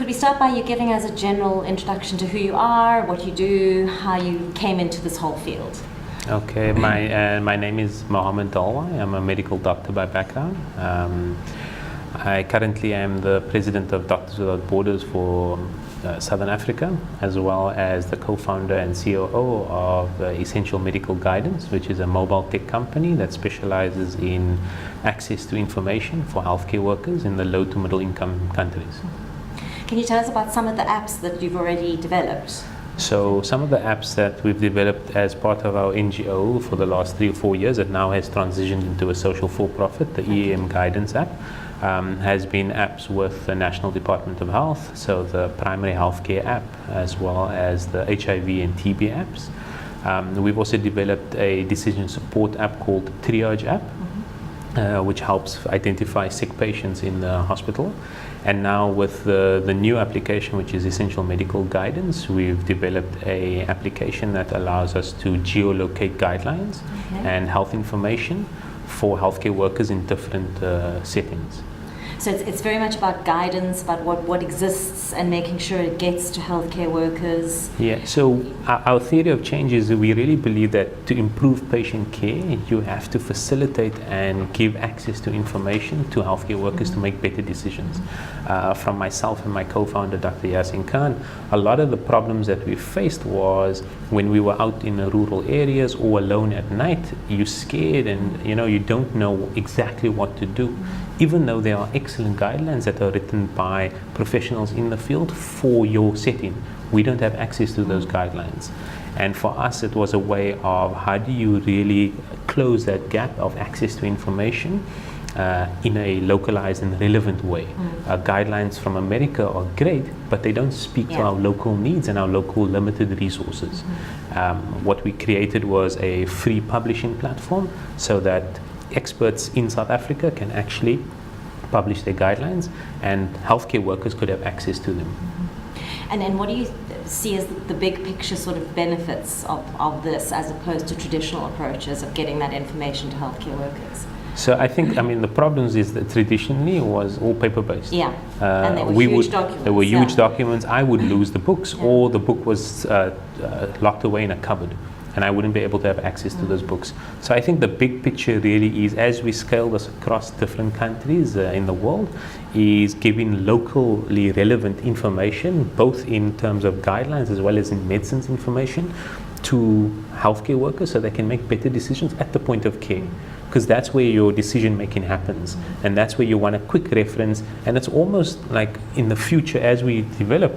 Could we start by you giving us a general introduction to who you are, what you do, how you came into this whole field? Okay, my name is Mohammed Dalwai. I'm a medical doctor by background. I currently am the president of Doctors Without Borders for Southern Africa, as well as the co-founder and COO of Essential Medical Guidance, which is a mobile tech company that specializes in access to information for healthcare workers in the low to middle income countries. Can you tell us about some of the apps that you've already developed? So some of the apps that we've developed as part of our NGO for the last 3 or 4 years, it now has transitioned into a social for-profit, the EAM Guidance app, has been apps with the National Department of Health, so the primary healthcare app, as well as the HIV and TB apps. We've also developed a decision support app called Triage app, which helps identify sick patients in the hospital. And now with the new application, which is Essential Medical Guidance, we've developed a application that allows us to geolocate guidelines and health information for healthcare workers in different settings. So it's very much about guidance, about what exists and making sure it gets to healthcare workers. Yeah, so our theory of change is that we really believe that to improve patient care, you have to facilitate and give access to information to healthcare workers to make better decisions. From myself and my co-founder, Dr. Yasin Khan, a lot of the problems that we faced was when we were out in the rural areas or alone at night, you're scared and you don't know exactly what to do. Even though there are excellent guidelines that are written by professionals in the field for your setting, we don't have access to those guidelines. And for us, it was a way of how do you really close that gap of access to information in a localized and relevant way. Guidelines from America are great, but they don't speak to our local needs and our local limited resources. What we created was a free publishing platform so that experts in South Africa can actually publish their guidelines and healthcare workers could have access to them. And then what do you see as the big picture sort of benefits of this as opposed to traditional approaches of getting that information to healthcare workers? So I think, the problems is that traditionally it was all paper-based. Yeah, and they were huge documents. There were huge documents. I would lose the books or the book was locked away in a cupboard, and I wouldn't be able to have access to those books. So I think the big picture really is, as we scale this across different countries in the world, is giving locally relevant information, both in terms of guidelines as well as in medicines information, to healthcare workers so they can make better decisions at the point of care. Because that's where your decision making happens, and that's where you want a quick reference. And it's almost like in the future, as we develop,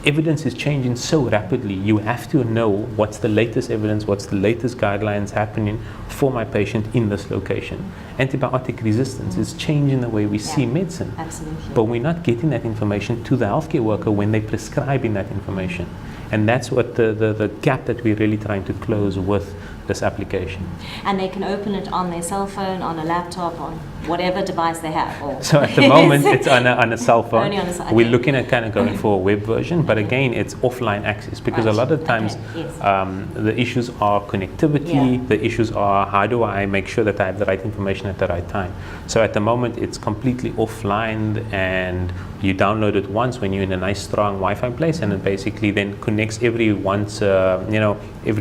evidence is changing so rapidly. You have to know what's the latest evidence, what's the latest guidelines happening for my patient in this location. Antibiotic resistance is changing the way we see medicine. Absolutely. But we're not getting that information to the healthcare worker when they're prescribing that information. And that's what the gap that we're really trying to close with this application. And they can open it on their cell phone, on a laptop, on whatever device they have. Or so at the moment it's on a cell phone. Only on a cell phone. We're looking at kind of going for a web version, but again it's offline access, because a lot of times the issues are connectivity, the issues are how do I make sure that I have the right information at the right time. So at the moment it's completely offline, and you download it once when you're in a nice strong Wi-Fi place, and it basically then connects every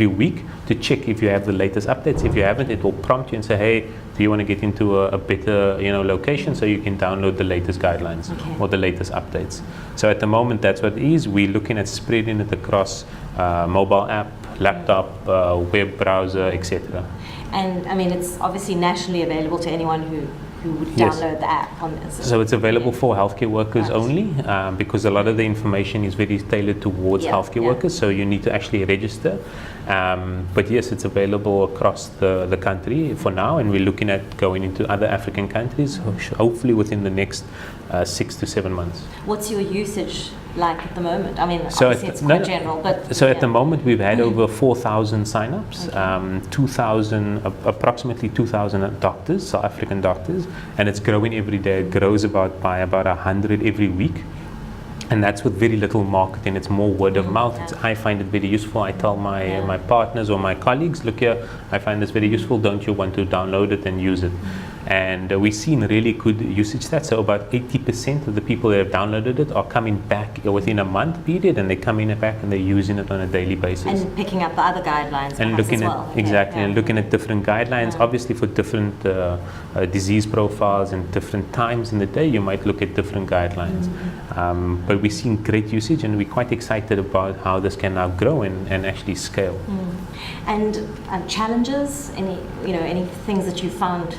week to check if you have the latest updates. If you haven't, it will prompt you and say, hey, do you want to get into a better location, so you can download the latest guidelines or the latest updates. So at the moment that's what it is. We're looking at spreading it across mobile app, laptop, web browser, etc. And it's obviously nationally available to anyone who would download the app on this. So it's available for healthcare workers only, because a lot of the information is very tailored towards healthcare workers, so you need to actually register. But yes, it's available across the country for now, and we're looking at going into other African countries, hopefully within the next 6 to 7 months. What's your usage like at the moment? Obviously it's quite general, but... So at the moment we've had over 4,000 sign-ups, approximately 2,000 doctors, South African doctors, and it's growing every day. It grows by about 100 every week. And that's with very little marketing. It's more word of mouth. I find it very useful. I tell my partners or my colleagues, look here, I find this very useful. Don't you want to download it and use it? And we've seen really good usage stats. So about 80% of the people that have downloaded it are coming back within a month period, and they come in back and they're using it on a daily basis. And picking up the other guidelines And looking as at well. exactly, Yeah. and looking at different guidelines. Yeah. Obviously, for different disease profiles and different times in the day, you might look at different guidelines. But we're seeing great usage, and we're quite excited about how this can now grow and actually scale. And challenges, any things that you found,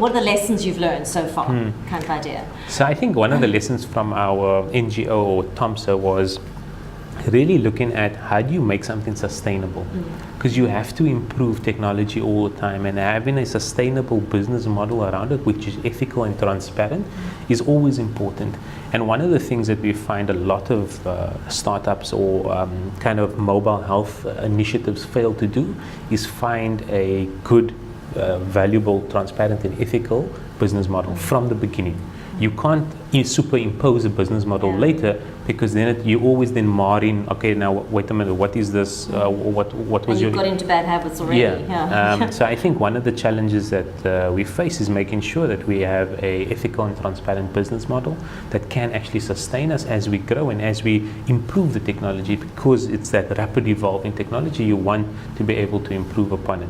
what are the lessons you've learned so far, kind of idea? So I think one of the lessons from our NGO or TOMSA was really looking at how do you make something sustainable, because you have to improve technology all the time, and having a sustainable business model around it which is ethical and transparent is always important. And one of the things that we find a lot of startups or kind of mobile health initiatives fail to do is find a good, valuable, transparent and ethical business model from the beginning. You can't superimpose a business model later, because then you always then mar in, okay, now wait a minute, what is this, what was and you've got into bad habits already. So I think one of the challenges that we face is making sure that we have a ethical and transparent business model that can actually sustain us as we grow and as we improve the technology, because it's that rapid evolving technology, you want to be able to improve upon it.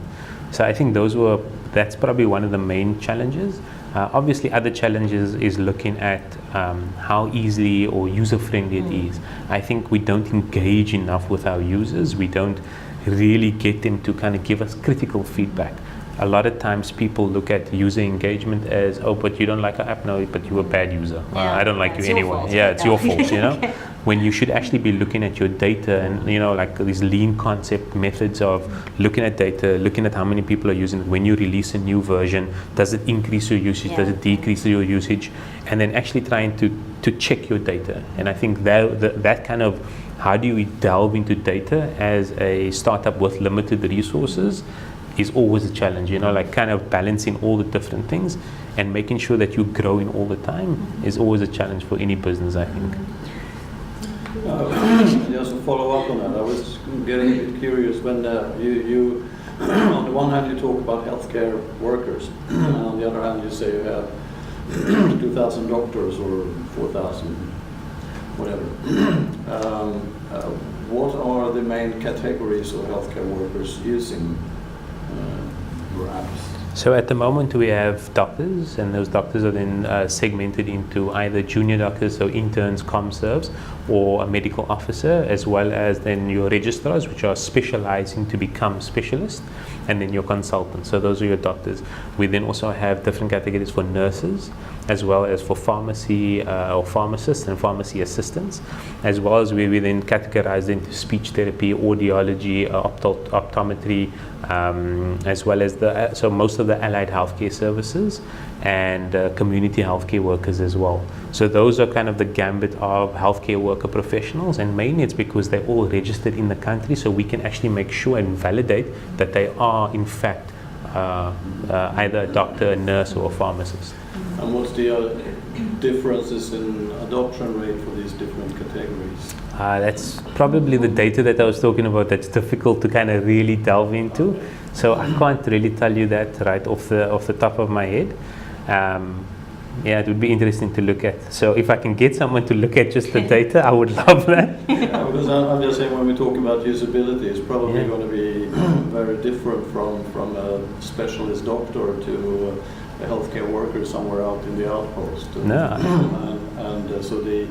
So I think that's probably one of the main challenges. Obviously, other challenges is looking at how easily or user-friendly it is. I think we don't engage enough with our users. We don't really get them to kind of give us critical feedback. A lot of times people look at user engagement as, oh, but you don't like our app? No, but you're a bad user. I don't like you anyway. Yeah, it's your fault, you know? Okay. When you should actually be looking at your data and, like these lean concept methods of looking at data, looking at how many people are using it. When you release a new version, does it increase your usage? Does it decrease your usage? And then actually trying to check your data. And I think that kind of, how do you delve into data as a startup with limited resources is always a challenge, like kind of balancing all the different things and making sure that you're growing all the time is always a challenge for any business, I think. Just to follow up on that, I was getting a bit curious when you on the one hand you talk about healthcare workers, and on the other hand you say you have 2,000 doctors or 4,000, whatever. What are the main categories of healthcare workers using your apps? So at the moment we have doctors, and those doctors are then segmented into either junior doctors, so interns, ComServes, or a medical officer, as well as then your registrars, which are specializing to become specialists, and then your consultants. So those are your doctors. We then also have different categories for nurses, as well as for pharmacy or pharmacists and pharmacy assistants, as well as we then categorize into speech therapy, audiology, optometry, as well as so most of the allied healthcare services and community healthcare workers as well. So those are kind of the gambit of healthcare worker professionals, and mainly it's because they're all registered in the country, so we can actually make sure and validate that they are in fact either a doctor, a nurse, or a pharmacist. And what's the differences in adoption rate for these different categories? That's probably the data that I was talking about that's difficult to kind of really delve into. Okay. So I can't really tell you that right off the top of my head. It would be interesting to look at. So if I can get someone to look at just the data, I would love that. Because I'm just saying, when we talk about usability, it's probably going to be very different from a specialist doctor to a healthcare worker somewhere out in the outpost. So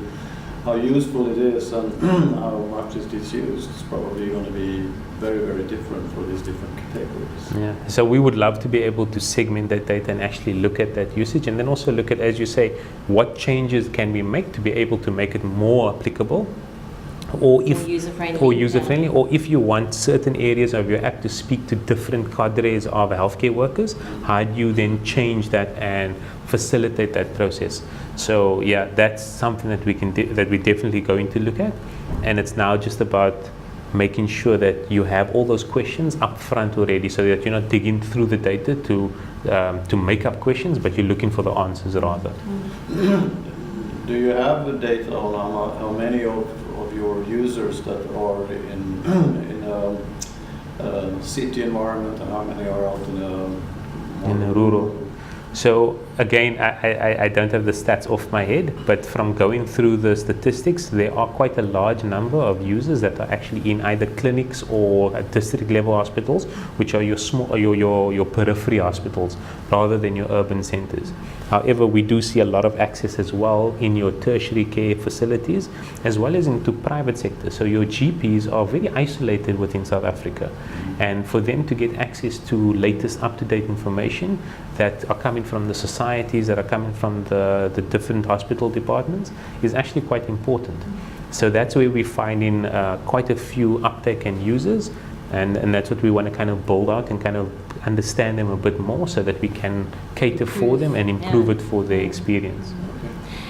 how useful it is and how much it is used is probably going to be very, very different for these different categories. Yeah. So we would love to be able to segment that data and actually look at that usage, and then also look at, as you say, what changes can we make to be able to make it more applicable, or user-friendly, or if you want certain areas of your app to speak to different cadres of healthcare workers, how do you then change that and facilitate that process? So that's something that that we're definitely going to look at, and it's now just about making sure that you have all those questions up front already, so that you're not digging through the data to make up questions, but you're looking for the answers rather. Do you have the data on how many of your users that are in a city environment and how many are out in a rural? So again, I don't have the stats off my head, but from going through the statistics, there are quite a large number of users that are actually in either clinics or district level hospitals, which are your small, your periphery hospitals, rather than your urban centers. However, we do see a lot of access as well in your tertiary care facilities, as well as into private sector. So your GPs are very isolated within South Africa, and for them to get access to latest up-to-date information that are coming from the societies, that are coming from the different hospital departments, is actually quite important. So that's where we're finding quite a few uptake and users, and that's what we want to kind of build out and kind of understand them a bit more, so that we can cater for them and improve it for their experience.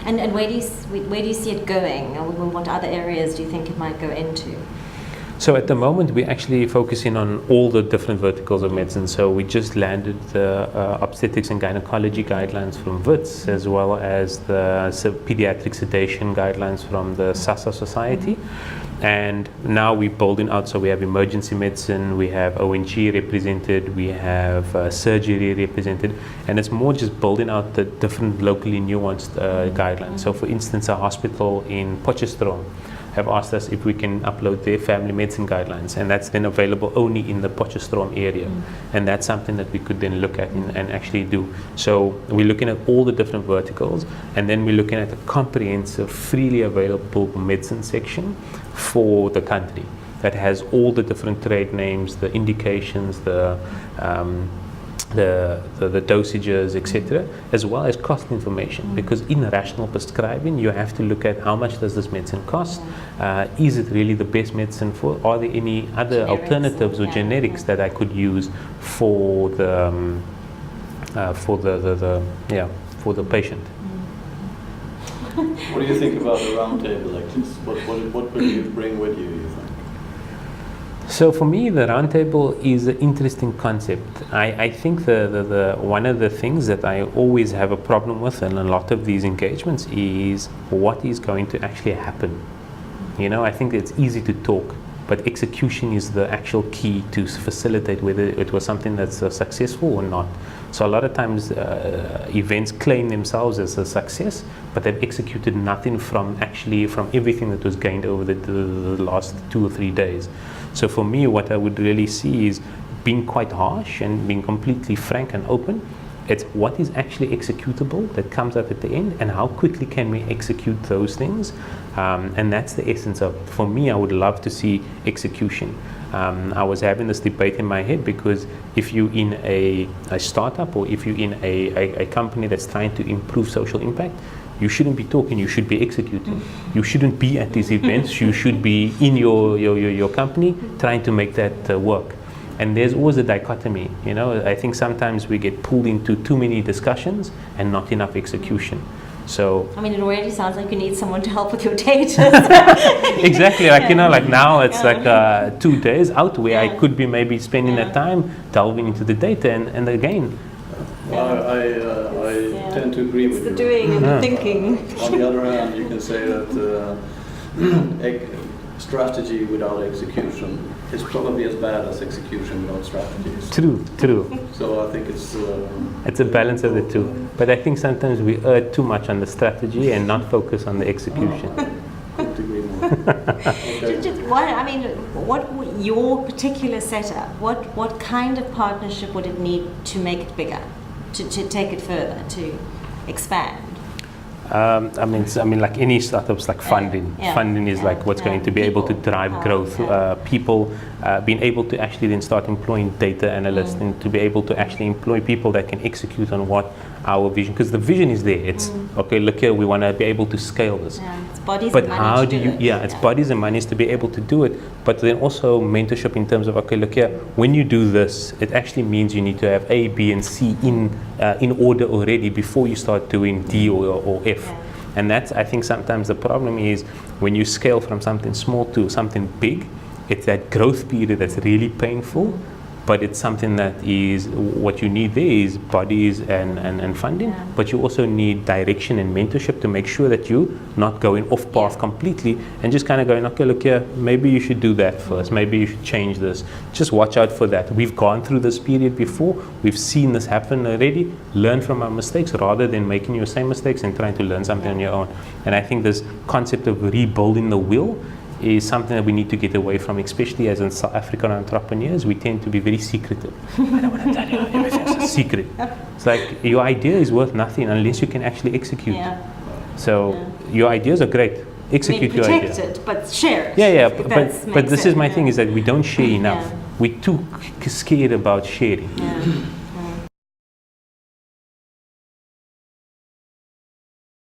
And where do you see it going? Or what other areas do you think it might go into? So at the moment, we're actually focusing on all the different verticals of medicine. So we just landed the obstetrics and gynecology guidelines from WITS, as well as the pediatric sedation guidelines from the SASA Society. And now we're building out, so we have emergency medicine, we have ONG represented, we have surgery represented, and it's more just building out the different locally nuanced guidelines. So for instance, a hospital in Potchefstroom have asked us if we can upload their family medicine guidelines, and that's then available only in the Potchefstroom area. And that's something that we could then look at and actually do. So we're looking at all the different verticals, and then we're looking at a comprehensive, freely available medicine section for the country that has all the different trade names, the indications, the dosages, etc., as well as cost information. Because in rational prescribing, you have to look at how much does this medicine cost. Is it really the best medicine for? Are there any other Generics alternatives or generics that I could use for the patient? What do you think about a roundtable like this? What will you bring with you think? So for me, the roundtable is an interesting concept. I think the one of the things that I always have a problem with in a lot of these engagements is what is going to actually happen. You know, I think it's easy to talk, but execution is the actual key to facilitate whether it was something that's successful or not. So a lot of times events claim themselves as a success, but they've executed nothing from everything that was gained over the last 2 or 3 days. So for me, what I would really see is being quite harsh and being completely frank and open. It's what is actually executable that comes up at the end, and how quickly can we execute those things. And that's the essence of it. For me, I would love to see execution. I was having this debate in my head, because if you're in a startup, or if you're in a company that's trying to improve social impact, you shouldn't be talking, you should be executing. You shouldn't be at these events, you should be in your company trying to make that work. And there's always a dichotomy, you know. I think sometimes we get pulled into too many discussions and not enough execution. So I mean, it already sounds like you need someone to help with your data. exactly, like, you know, like now it's like 2 days out where I could be maybe spending that time delving into the data, and again. I tend to agree with you. It's the doing and the thinking. On the other hand, you can say that strategy without execution is probably as bad as execution without strategies. True. So I think it's a balance of the two. But I think sometimes we err too much on the strategy and not focus on the execution. Couldn't agree more. Okay. What your particular setup? What kind of partnership would it need to make it bigger, to take it further, to expand? Like any startups, like funding. Funding is like what's going to be able to drive growth. People being able to actually then start employing data analysts, and to be able to actually employ people that can execute on what our vision, because the vision is there. It's okay. Look here, we want to be able to scale this. It's bodies but and how money do to you? do it. It's bodies and monies to be able to do it. But then also mentorship in terms of, okay, look here, when you do this, it actually means you need to have A, B, and C in order already before you start doing D or F. And that's, I think, sometimes the problem is when you scale from something small to something big, it's that growth period that's really painful. but it's something that is, what you need there is bodies and funding, Yeah. but you also need direction and mentorship to make sure that you're not going off path Yeah. completely and just kind of going, okay, look here, maybe you should do that first, maybe you should change this. Just watch out for that. We've gone through this period before, we've seen this happen already, learn from our mistakes rather than making your same mistakes and trying to learn something on your own. And I think this concept of rebuilding the wheel is something that we need to get away from, especially as in South African entrepreneurs. We tend to be very secretive. I don't want to tell you, everything's a secret. It's like your idea is worth nothing unless you can actually execute. Yeah. So Yeah. your ideas are great. Execute your idea. Protect it, but share it. Yeah, yeah, If but that's but makes this is sense, my yeah. thing is that we don't share enough. Yeah. We're too scared about sharing. Yeah.